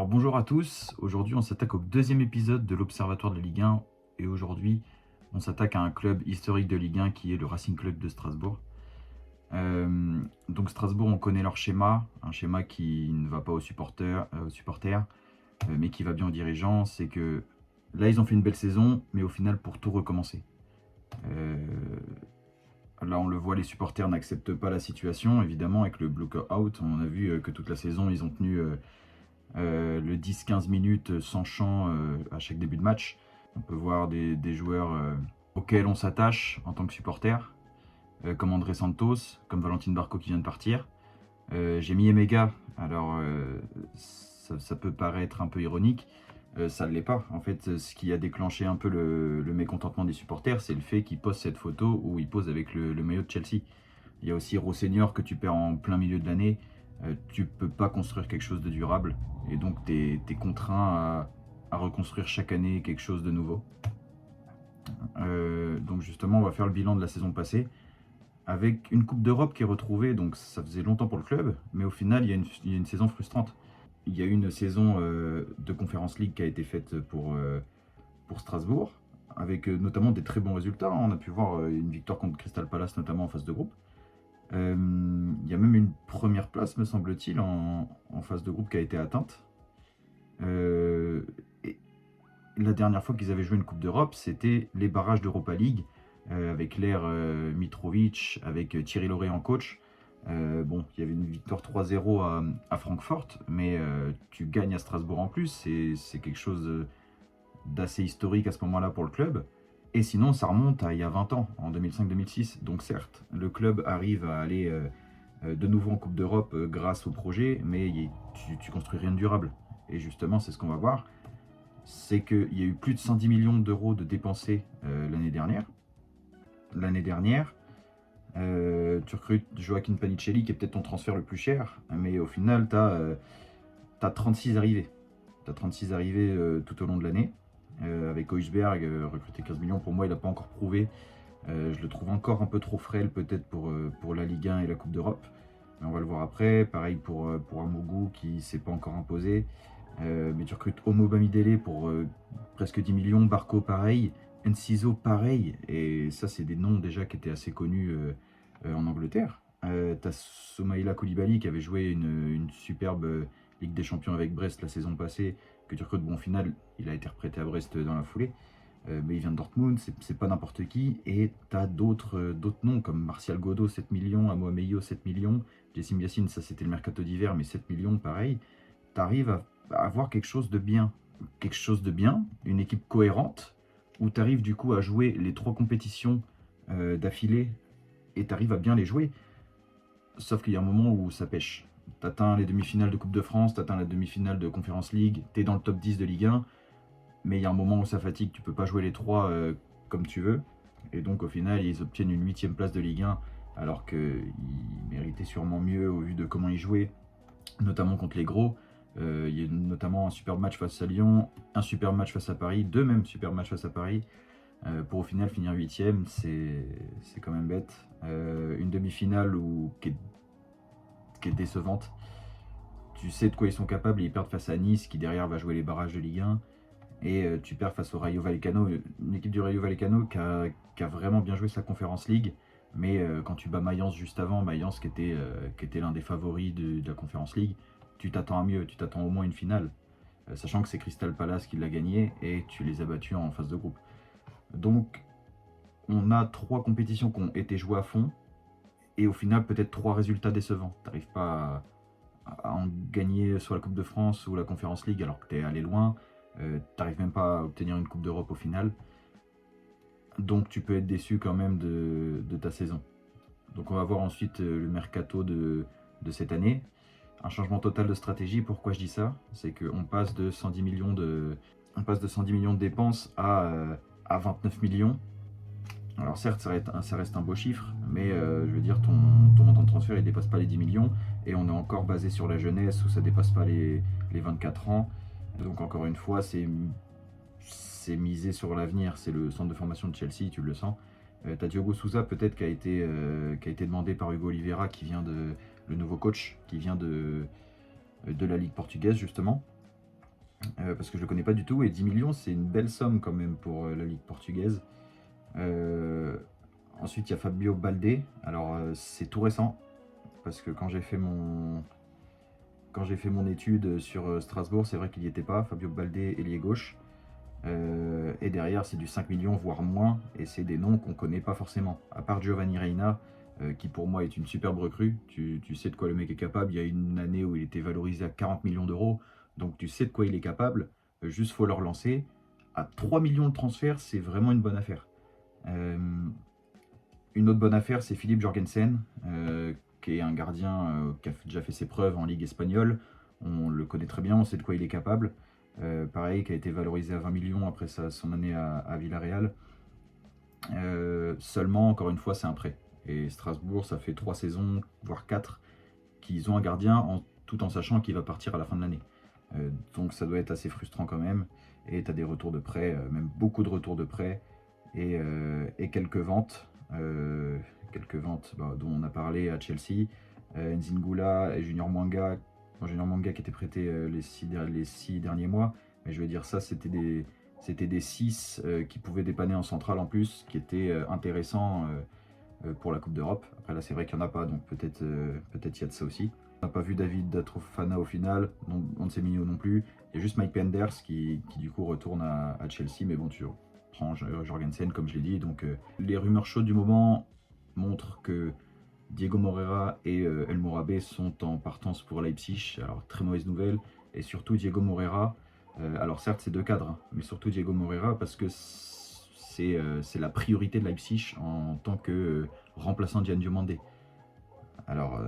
Alors bonjour à tous, aujourd'hui on s'attaque au deuxième épisode de l'Observatoire de la Ligue 1 et aujourd'hui on s'attaque à un club historique de Ligue 1 qui est le Racing Club de Strasbourg. Donc Strasbourg, on connaît leur schéma, un schéma qui ne va pas aux supporters, mais qui va bien aux dirigeants. C'est que là ils ont fait une belle saison, mais au final pour tout recommencer. Euh, Là on le voit, les supporters n'acceptent pas la situation, évidemment avec le block-out. On a vu que toute la saison ils ont tenu le 10-15 minutes sans chant à chaque début de match. On peut voir des joueurs auxquels on s'attache en tant que supporter, comme André Santos, comme Valentine Barco qui vient de partir. J'ai mis Emega, alors ça peut paraître un peu ironique, ça ne l'est pas. En fait, ce qui a déclenché un peu le mécontentement des supporters, c'est le fait qu'ils posent cette photo où ils posent avec le maillot de Chelsea. Il y a aussi Rosseigneur que tu perds en plein milieu de l'année. Tu peux pas construire quelque chose de durable et donc tu es contraint à reconstruire chaque année quelque chose de nouveau. Donc justement, on va faire le bilan de la saison passée avec une Coupe d'Europe qui est retrouvée, donc ça faisait longtemps pour le club, mais au final, il y a une saison frustrante. Il y a eu une saison de Conference League qui a été faite pour Strasbourg, avec notamment des très bons résultats. On a pu voir une victoire contre Crystal Palace, notamment en phase de groupe. Il y a même une première place, me semble-t-il, en phase de groupe qui a été atteinte. Et la dernière fois qu'ils avaient joué une Coupe d'Europe, c'était les barrages d'Europa League, avec l'ère Mitrovic, avec Thierry Laurey en coach. Bon, il y avait une victoire 3-0 à Francfort, mais tu gagnes à Strasbourg en plus, c'est quelque chose d'assez historique à ce moment-là pour le club. Et sinon, ça remonte à il y a 20 ans, en 2005-2006. Donc certes, le club arrive à aller de nouveau en Coupe d'Europe grâce au projet, mais tu construis rien de durable. Et justement, c'est ce qu'on va voir. C'est qu'il y a eu plus de 110 millions d'euros de dépensés l'année dernière. L'année dernière, tu recrutes Joaquin Panicelli, qui est peut-être ton transfert le plus cher, mais au final, tu as 36 arrivées. Tu as 36 arrivées tout au long de l'année. Avec Oisberg, recruté 15 millions, pour moi, il n'a pas encore prouvé. Je le trouve encore un peu trop frêle, peut-être pour la Ligue 1 et la Coupe d'Europe. Mais on va le voir après. Pareil pour Amougou, qui ne s'est pas encore imposé. Mais tu recrutes Omo Bamidele pour presque 10 millions. Barco, pareil. Enciso, pareil. Et ça, c'est des noms déjà qui étaient assez connus en Angleterre. Tu as Soumaïla Koulibaly qui avait joué une superbe Ligue des Champions avec Brest la saison passée, que tu recrutes. Bon, au final, il a été reprêté à Brest dans la foulée. Mais il vient de Dortmund, c'est pas n'importe qui. Et tu as d'autres noms comme Martial Godot, 7 millions, Amo Ameyo, 7 millions. Jessim Yassine, ça c'était le mercato d'hiver, mais 7 millions, pareil. Tu arrives à avoir quelque chose de bien. Quelque chose de bien, une équipe cohérente, où tu arrives du coup à jouer les 3 compétitions d'affilée et tu arrives à bien les jouer. Sauf qu'il y a un moment où ça pêche. Tu atteins les demi-finales de Coupe de France, tu atteins la demi-finale de Conference League, tu es dans le top 10 de Ligue 1, mais il y a un moment où ça fatigue, tu peux pas jouer les 3 comme tu veux. Et donc au final, ils obtiennent une 8e place de Ligue 1, alors qu'ils méritaient sûrement mieux au vu de comment ils jouaient, notamment contre les gros. Il y a notamment un superbe match face à Lyon, un superbe match face à Paris, 2 même superbes matchs face à Paris. Pour au final finir 8e, c'est quand même bête. Une demi-finale qui est décevante. Tu sais de quoi ils sont capables et ils perdent face à Nice, qui derrière va jouer les barrages de Ligue 1. Et tu perds face au Rayo Vallecano, une équipe du Rayo Vallecano qui a vraiment bien joué sa Conference League. Mais quand tu bats Mayence juste avant, Mayence qui était l'un des favoris de la Conference League, tu t'attends à mieux, tu t'attends au moins une finale. Sachant que c'est Crystal Palace qui l'a gagné et tu les as battus en phase de groupe. Donc on a 3 compétitions qui ont été jouées à fond et au final peut-être 3 résultats décevants. Tu n'arrives pas à en gagner soit la Coupe de France ou la Conference League alors que tu es allé loin. Tu n'arrives même pas à obtenir une Coupe d'Europe au final. Donc tu peux être déçu quand même de ta saison. Donc on va voir ensuite le mercato de cette année. Un changement total de stratégie. Pourquoi je dis ça? C'est qu'on passe de 110 millions de dépenses à 29 millions. Alors certes, ça reste un beau chiffre, mais je veux dire, ton montant de transfert, il ne dépasse pas les 10 millions, et on est encore basé sur la jeunesse, où ça ne dépasse pas les 24 ans. Donc encore une fois, c'est misé sur l'avenir, c'est le centre de formation de Chelsea, tu le sens. Tu as Diogo Sousa peut-être qui a été demandé par Hugo Oliveira, le nouveau coach, qui vient de la Ligue portugaise justement. parce que je le connais pas du tout et 10 millions, c'est une belle somme quand même pour, la ligue portugaise. Heu, Ensuite, il y a Fabio Baldé. Alors, c'est tout récent parce que quand j'ai fait mon étude sur, Strasbourg, c'est vrai qu'il y était pas. Fabio Baldé, ailier gauche. Et derrière, c'est du 5 millions, voire moins, et c'est des noms qu'on connaît pas forcément. À part Giovanni Reina, qui pour moi est une superbe recrue. Tu sais de quoi le mec est capable. Il y a une année où il était valorisé à 40 millions d'euros, donc tu sais de quoi il est capable. Juste faut le relancer. À 3 millions de transferts, c'est vraiment une bonne affaire. Euh, une autre bonne affaire, c'est Philippe Jorgensen, qui est un gardien qui a déjà fait ses preuves en Ligue espagnole. On le connaît très bien, on sait de quoi il est capable. Pareil, qui a été valorisé à 20 millions après son année à Villarreal. Seulement, encore une fois, c'est un prêt. Et Strasbourg, ça fait 3 saisons, voire 4, qu'ils ont un gardien tout en sachant qu'il va partir à la fin de l'année. Donc ça doit être assez frustrant quand même. Et tu as des retours de prêt, même beaucoup de retours de prêt et quelques ventes. Dont on a parlé à Chelsea. Nzingula et Junior Mwanga. Junior Mwanga qui était prêté les 6 derniers mois. Mais je veux dire, ça, c'était des 6 qui pouvaient dépanner en centrale en plus, qui étaient intéressants pour la Coupe d'Europe. Après, là, c'est vrai qu'il n'y en a pas, donc peut-être il y a de ça aussi. On n'a pas vu David Datrofana au final, on ne s'est mis non plus. Il y a juste Mike Penders qui du coup retourne à Chelsea, mais bon, tu prends Jorgensen comme je l'ai dit. Donc les rumeurs chaudes du moment montrent que Diego Moreira et El Mourabe sont en partance pour Leipzig. Alors très mauvaise nouvelle, et surtout Diego Moreira. Alors certes c'est deux cadres, hein, mais surtout Diego Moreira parce que c'est la priorité de Leipzig en tant que remplaçant de Dian Diomandé. Alors,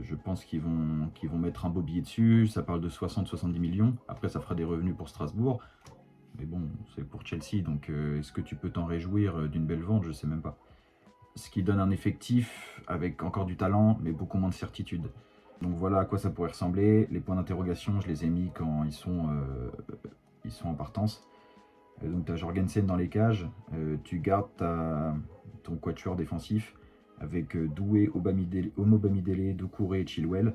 je pense qu'ils vont mettre un beau billet dessus. Ça parle de 60-70 millions. Après, ça fera des revenus pour Strasbourg. Mais bon, c'est pour Chelsea. Donc, est-ce que tu peux t'en réjouir d'une belle vente? Je sais même pas. Ce qui donne un effectif avec encore du talent, mais beaucoup moins de certitude. Donc voilà à quoi ça pourrait ressembler. Les points d'interrogation, je les ai mis quand ils sont en partance. Donc tu as Jorgensen dans les cages. Tu gardes ton quatuor défensif avec Doué, Omobamidele, Doucouré et Chilwell.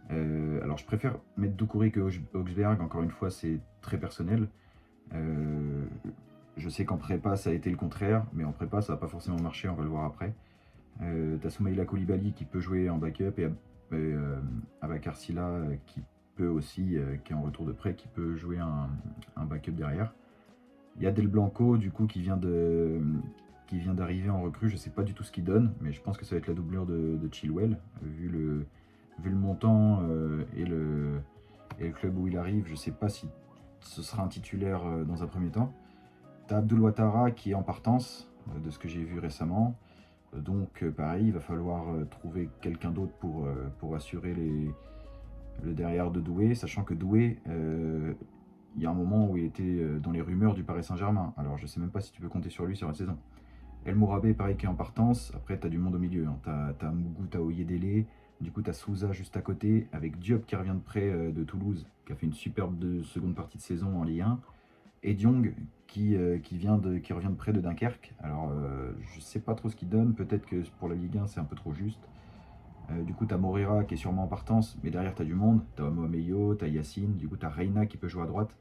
Alors je préfère mettre Doucouré que Augsberg, encore une fois c'est très personnel. Euh, je sais qu'en prépa ça a été le contraire, mais en prépa ça n'a pas forcément marché, on va le voir après. T'as Soumaïla Koulibaly qui peut jouer en backup et Abakar Silla qui peut aussi, qui est en retour de prêt, qui peut jouer un backup derrière. Il y a Del Blanco du coup qui vient d'arriver en recrue. Je sais pas du tout ce qu'il donne, mais je pense que ça va être la doublure de Chilwell, vu le montant et le club où il arrive. Je sais pas si ce sera un titulaire dans un premier temps. T'as Abdul Ouattara qui est en partance, de ce que j'ai vu récemment. Donc pareil, il va falloir trouver quelqu'un d'autre pour assurer le derrière de Doué, sachant que Doué, il y a un moment où il était dans les rumeurs du Paris Saint-Germain. Alors je sais même pas si tu peux compter sur lui sur la saison. El Mourabe, pareil, qui est en partance. Après, tu as du monde au milieu, hein. T'as Mougou, t'as Oyedele. Du coup, tu as Souza juste à côté, avec Diop qui revient de près de Toulouse, qui a fait une superbe seconde partie de saison en Ligue 1. Et Diong qui revient de près de Dunkerque. Alors, je sais pas trop ce qu'il donne. Peut-être que pour la Ligue 1, c'est un peu trop juste. Du coup, tu as Moreira qui est sûrement en partance, mais derrière, tu as du monde. Tu as Mohameyo, tu as Yacine. Du coup, tu as Reina qui peut jouer à droite.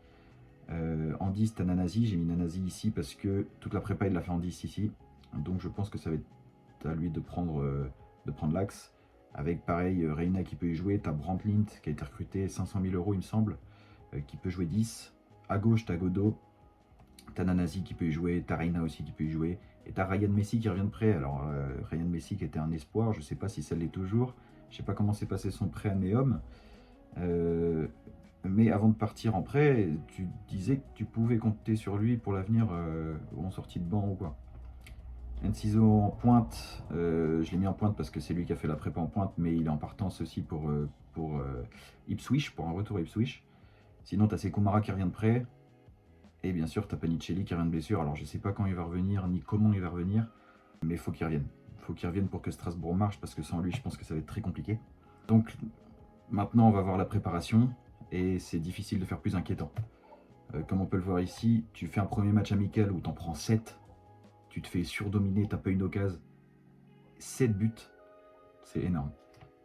En 10, tu as Nanasi. J'ai mis Nanasi ici parce que toute la prépa, il l'a fait en 10 ici. Donc, je pense que ça va être à lui de prendre l'axe. Avec pareil, Reina qui peut y jouer. Tu as Brandt qui a été recruté 500 000 euros, il me semble, qui peut jouer 10. À gauche, tu as Godot. T'as Nanasi qui peut y jouer, t'as Reina aussi qui peut y jouer, et t'as Ryan Messi qui revient de prêt. Alors, Ryan Messi qui était un espoir, je sais pas si ça l'est toujours, je sais pas comment s'est passé son prêt à Neom, mais avant de partir en prêt, tu disais que tu pouvais compter sur lui pour l'avenir en sortie de banc ou quoi. Enciso en pointe, je l'ai mis en pointe parce que c'est lui qui a fait la prépa en pointe, mais il est en partance aussi pour Ipswich, pour un retour à Ipswich. Sinon, t'as Sekoumara qui revient de prêt. Et bien sûr, t'as Panicelli qui revient de blessure. Alors, je sais pas quand il va revenir, ni comment il va revenir, mais il faut qu'il revienne. Il faut qu'il revienne pour que Strasbourg marche, parce que sans lui, je pense que ça va être très compliqué. Donc, maintenant, on va voir la préparation, et c'est difficile de faire plus inquiétant. Comme on peut le voir ici, tu fais un premier match amical où t'en prends 7, tu te fais surdominer, t'as pas une occasion. 7 buts, c'est énorme.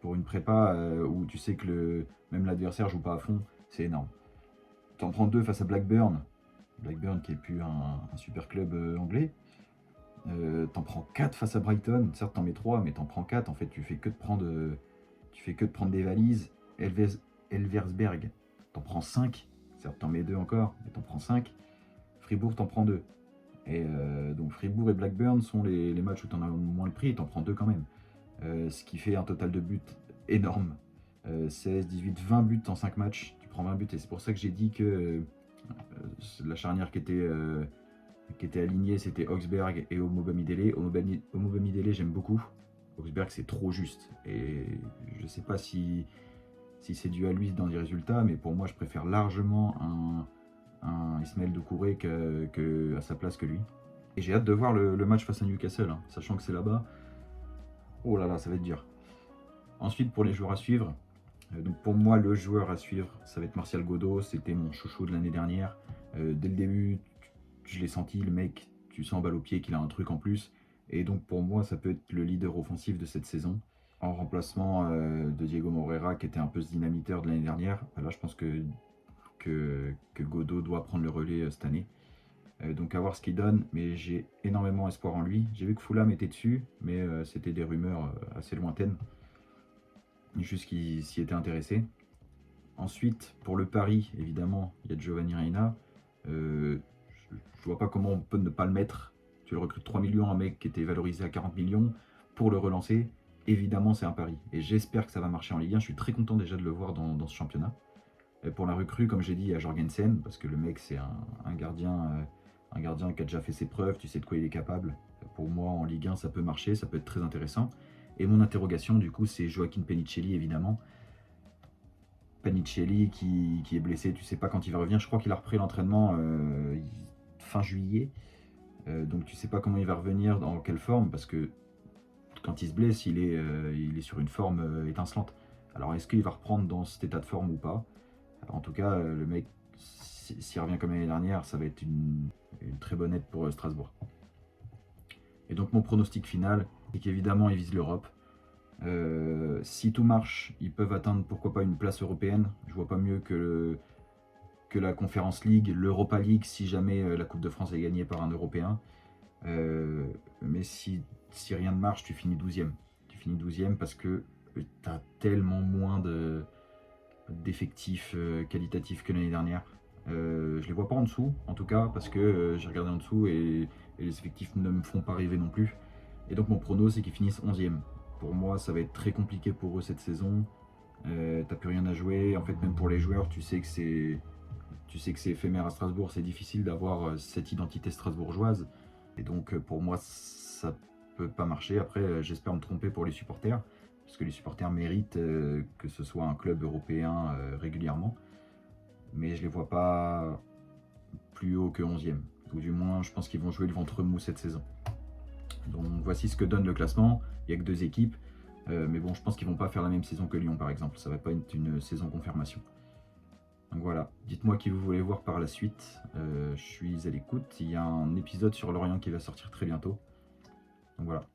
Pour une prépa où tu sais que même l'adversaire joue pas à fond, c'est énorme. T'en prends 2 face à Blackburn. Blackburn qui est plus un super club anglais. T'en prends 4 face à Brighton. Certes, t'en mets 3, mais t'en prends 4. En fait, tu fais que de prendre des valises. Elversberg, t'en prends 5. Certes, t'en mets 2 encore, mais t'en prends 5. Fribourg, t'en prends 2. Et donc Fribourg et Blackburn sont les matchs où t'en as moins le prix et t'en prends 2 quand même. Ce qui fait un total de buts énorme. 16, 18, 20 buts en 5 matchs. Tu prends 20 buts et c'est pour ça que j'ai dit que la charnière qui était alignée, c'était Augsberg et Omo Bamidele. Omo Bamidele, j'aime beaucoup. Augsberg, c'est trop juste. Et je sais pas si c'est dû à lui dans les résultats, mais pour moi, je préfère largement un Ismaël Doucouré à sa place que lui. Et j'ai hâte de voir le match face à Newcastle, hein, sachant que c'est là-bas. Oh là là, ça va être dur. Ensuite, pour les joueurs à suivre, donc pour moi, le joueur à suivre, ça va être Martial Godot. C'était mon chouchou de l'année dernière. Dès le début, je l'ai senti, le mec, tu sens balle au pied qu'il a un truc en plus. Et donc pour moi, ça peut être le leader offensif de cette saison. En remplacement de Diego Moreira, qui était un peu ce dynamiteur de l'année dernière. Là, je pense que Godot doit prendre le relais cette année. Donc à voir ce qu'il donne, mais j'ai énormément espoir en lui. J'ai vu que Fulham était dessus, mais c'était des rumeurs assez lointaines. Juste qu'il s'y était intéressé. Ensuite, pour le pari, évidemment, il y a Giovanni Reina. Je vois pas comment on peut ne pas le mettre. Tu le recrutes 3 millions, un mec qui était valorisé à 40 millions, pour le relancer. Évidemment, c'est un pari. Et j'espère que ça va marcher en Ligue 1. Je suis très content déjà de le voir dans ce championnat. Et pour la recrue, comme j'ai dit, il y a Jorgensen, parce que le mec, c'est un gardien qui a déjà fait ses preuves, tu sais de quoi il est capable. Pour moi, en Ligue 1, ça peut marcher, ça peut être très intéressant. Et mon interrogation, du coup, c'est Joaquin Penicelli, évidemment. Penicelli qui est blessé, tu sais pas quand il va revenir. Je crois qu'il a repris l'entraînement fin juillet. Donc tu sais pas comment il va revenir, dans quelle forme, parce que quand il se blesse, il est sur une forme étincelante. Alors est-ce qu'il va reprendre dans cet état de forme ou pas? En tout cas, le mec, s'il revient comme l'année dernière, ça va être une très bonne aide pour Strasbourg. Et donc mon pronostic final, c'est qu'évidemment ils visent l'Europe. Si tout marche, ils peuvent atteindre pourquoi pas une place européenne. Je vois pas mieux que la Conference League, l'Europa League, si jamais la Coupe de France est gagnée par un Européen. Mais si rien ne marche, tu finis 12e. Tu finis 12e parce que tu as tellement moins d'effectifs qualitatifs que l'année dernière. Je les vois pas en dessous, en tout cas, parce que j'ai regardé en dessous et les effectifs ne me font pas rêver non plus. Et donc mon prono, c'est qu'ils finissent 11e. Pour moi, ça va être très compliqué pour eux cette saison. T'as plus rien à jouer. En fait, même pour les joueurs, tu sais que c'est éphémère à Strasbourg. C'est difficile d'avoir cette identité strasbourgeoise. Et donc, pour moi, ça peut pas marcher. Après, j'espère me tromper pour les supporters. Parce que les supporters méritent que ce soit un club européen régulièrement. Mais je les vois pas plus haut que 11e. Ou du moins, je pense qu'ils vont jouer le ventre mou cette saison. Donc voici ce que donne le classement. Il n'y a que 2 équipes. Mais bon, je pense qu'ils vont pas faire la même saison que Lyon, par exemple. Ça va pas être une saison confirmation. Donc voilà, dites-moi qui vous voulez voir par la suite. Je suis à l'écoute. Il y a un épisode sur Lorient qui va sortir très bientôt. Donc voilà.